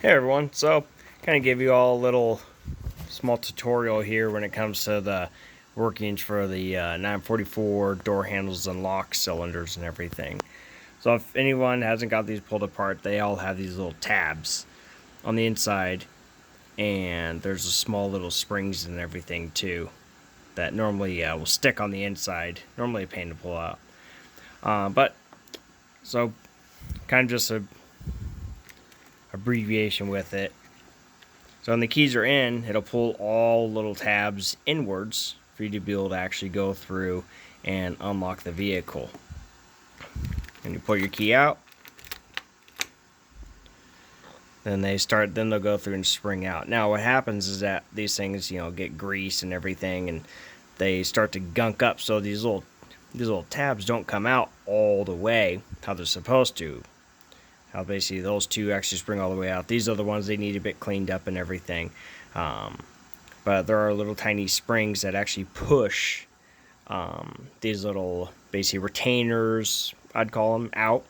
Hey everyone, so kind of give you all a little small tutorial here when it comes to the workings for the 944 door handles and lock cylinders and everything. So if anyone hasn't got these pulled apart, they all have these little tabs on the inside, and there's a small little springs and everything too that normally will stick on the inside. Normally a pain to pull out, but so kind of just a abbreviation with it. So when the keys are in, it'll pull all little tabs inwards for you to be able to actually go through and unlock the vehicle. And you pull your key out, then they'll go through and spring out. Now what happens is that these things, get grease and everything, and they start to gunk up, so these little tabs don't come out all the way how they're supposed to. How basically those two actually spring all the way out. These are the ones they need a bit cleaned up and everything. But there are little tiny springs that actually push these little basically retainers, I'd call them, out.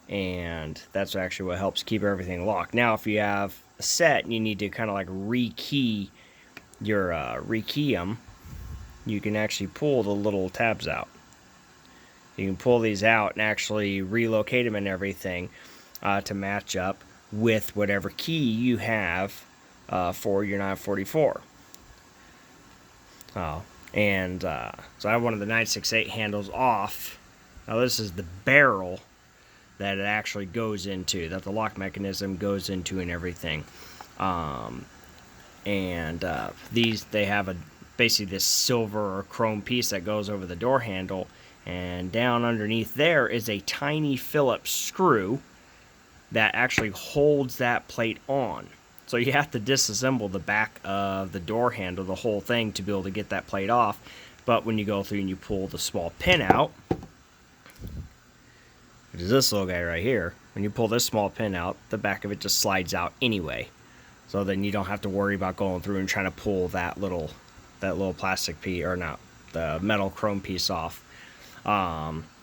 And that's actually what helps keep everything locked. Now if you have a set and you need to kind of like rekey them, you can actually pull the little tabs out. You can pull these out and actually relocate them and everything to match up with whatever key you have for your 944. So I have one of the 968 handles off. Now this is the barrel that it actually goes into, that the lock mechanism goes into and everything. These, they have basically this silver or chrome piece that goes over the door handle, and down underneath there is a tiny Phillips screw that actually holds that plate on. So you have to disassemble the back of the door handle, the whole thing, to be able to get that plate off. But when you go through and you pull the small pin out, which is this little guy right here, when you pull this small pin out, the back of it just slides out anyway. So then you don't have to worry about going through and trying to pull that little plastic piece, or not, the metal chrome piece off.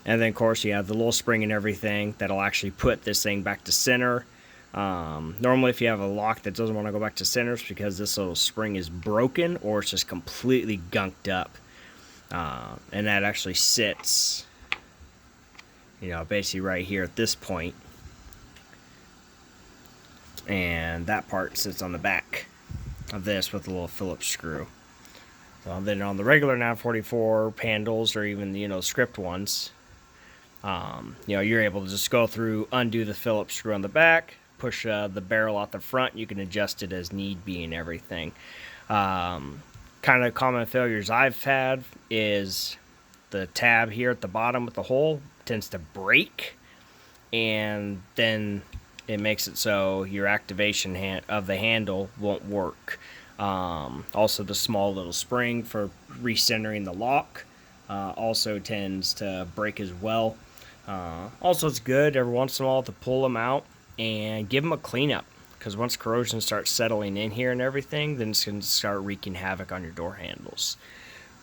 And then, of course, you have the little spring and everything that'll actually put this thing back to center. Normally, if you have a lock that doesn't want to go back to center, it's because this little spring is broken or it's just completely gunked up. And that actually sits, basically right here at this point. And that part sits on the back of this with a little Phillips screw. So then on the regular 944 handles, or even, script ones, you're able to just go through, undo the Phillips screw on the back, push the barrel out the front. You can adjust it as need be and everything. Kind of common failures I've had is the tab here at the bottom with the hole tends to break, and then it makes it so your activation of the handle won't work. Also, the small little spring for recentering the lock also tends to break as well. Also, it's good every once in a while to pull them out and give them a cleanup, because once corrosion starts settling in here and everything, then it's going to start wreaking havoc on your door handles.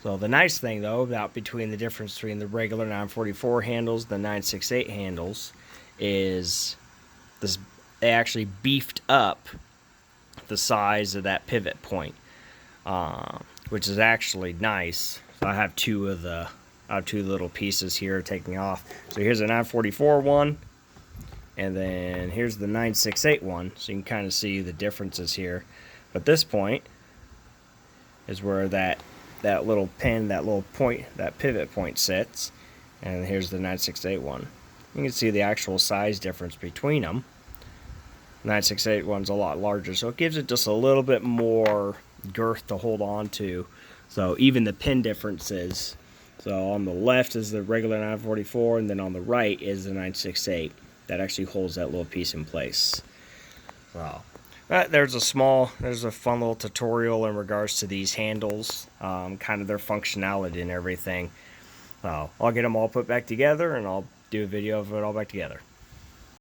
So the nice thing, though, about between the difference between the regular 944 handles, the 968 handles, is they actually beefed up the size of that pivot point, which is actually nice. So I have two little pieces here taking off. So here's a 944 one, and then here's the 968 one. So you can kind of see the differences here. But this point is where that little pin, that little point, that pivot point sits, and here's the 968 one. You can see the actual size difference between them. 968 one's a lot larger, so it gives it just a little bit more girth to hold on to. So even the pin differences. So on the left is the regular 944, and then on the right is the 968. That actually holds that little piece in place. Wow. There's a fun little tutorial in regards to these handles, kind of their functionality and everything. I'll get them all put back together, and I'll do a video of it all back together.